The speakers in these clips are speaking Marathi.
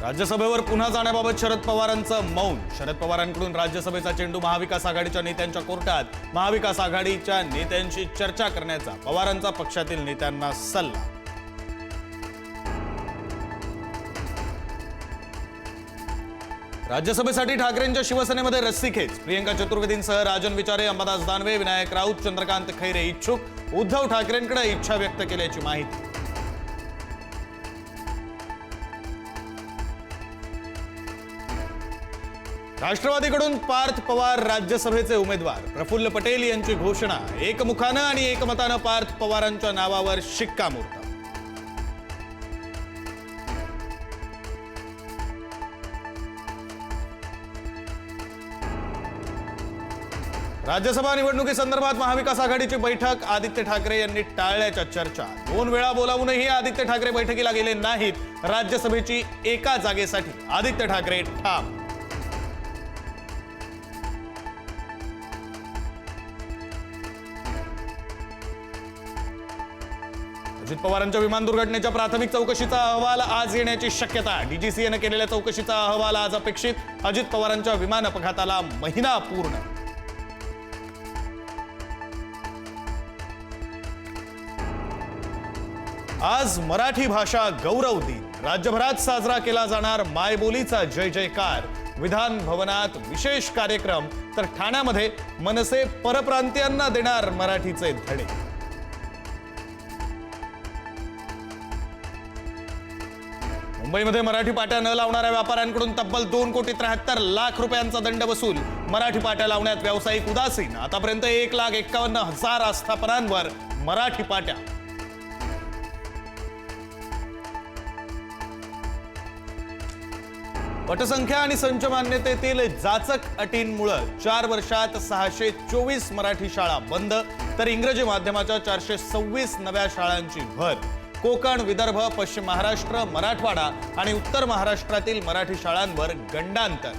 राज्यसभेवर पुन्हा जाण्याबाबत शरद पवारांचं मौन. शरद पवारांकडून राज्यसभेचा चेंडू महाविकास आघाडीच्या नेत्यांच्या कोर्टात. महाविकास आघाडीच्या नेत्यांशी चर्चा करण्याचा पवारांचा पक्षातील नेत्यांना सल्ला. राज्यसभेसाठी ठाकरेंच्या शिवसेनेमध्ये रस्सीखेच. प्रियंका चतुर्वेदींसह राजन विचारे, अंबादास दानवे, विनायक राऊत, चंद्रकांत खैरे इच्छुक. उद्धव ठाकरेंकडे इच्छा व्यक्त केल्याची माहिती. राष्ट्रवादीकडून पार्थ पवार राज्यसभेचे उमेदवार. प्रफुल्ल पटेल यांची घोषणा. एकमुखानं आणि एकमतानं पार्थ पवारांच्या नावावर शिक्कामोर्तब. राज्यसभा निवडणुकीसंदर्भात महाविकास आघाडीची बैठक. आदित्य ठाकरे यांनी टाळल्याच्या चर्चा. 2 वेळा बोलावूनही आदित्य ठाकरे बैठकीला गेले नाहीत. राज्यसभेची एका जागेसाठी आदित्य ठाकरे ठाम. अजित पवारांच्या विमान दुर्घटनेच्या प्राथमिक चौकशीचा अहवाल आज येण्याची शक्यता. डीजीसीएने केलेल्या चौकशीचा अहवाल आज अपेक्षित. अजित पवारांच्या विमान अपघाताला महिना पूर्ण. आज मराठी भाषा गौरव दिन. राज्यभरात साजरा केला जाणार मायबोलीचा जय जयकार. विधान भवनात विशेष कार्यक्रम. तर ठाण्यामध्ये मनसे परप्रांतीयांना देणार मराठीचे धडे. मुंबईमध्ये मराठी पाट्या न लावणाऱ्या व्यापाऱ्यांकडून तब्बल 2,73 लाख रुपयांचा दंड वसूल. मराठी पाट्या लावण्यात व्यावसायिक उदासीन. आतापर्यंत 1,51,000 आस्थापनांवर मराठी पाट्या. पटसंख्या आणि संच मान्यतेतील जाचक अटींमुळे 4 वर्षात 624 मराठी शाळा बंद. तर इंग्रजी माध्यमाच्या 426 नव्या शाळांची भर. कोकण, विदर्भ, पश्चिम महाराष्ट्र, मराठवाडा आणि उत्तर महाराष्ट्रातील मराठी शाळांवर गंडांतर.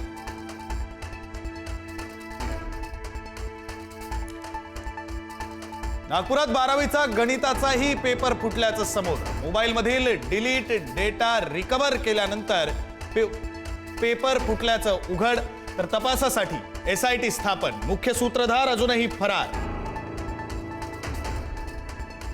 नागपुरात 12वीचा गणिताचाही पेपर फुटल्याचं समोर. मोबाईलमधील डिलीट डेटा रिकव्हर केल्यानंतर पेपर फुटल्याचं उघड. तर तपासासाठी SIT स्थापन. मुख्य सूत्रधार अजूनही फरार.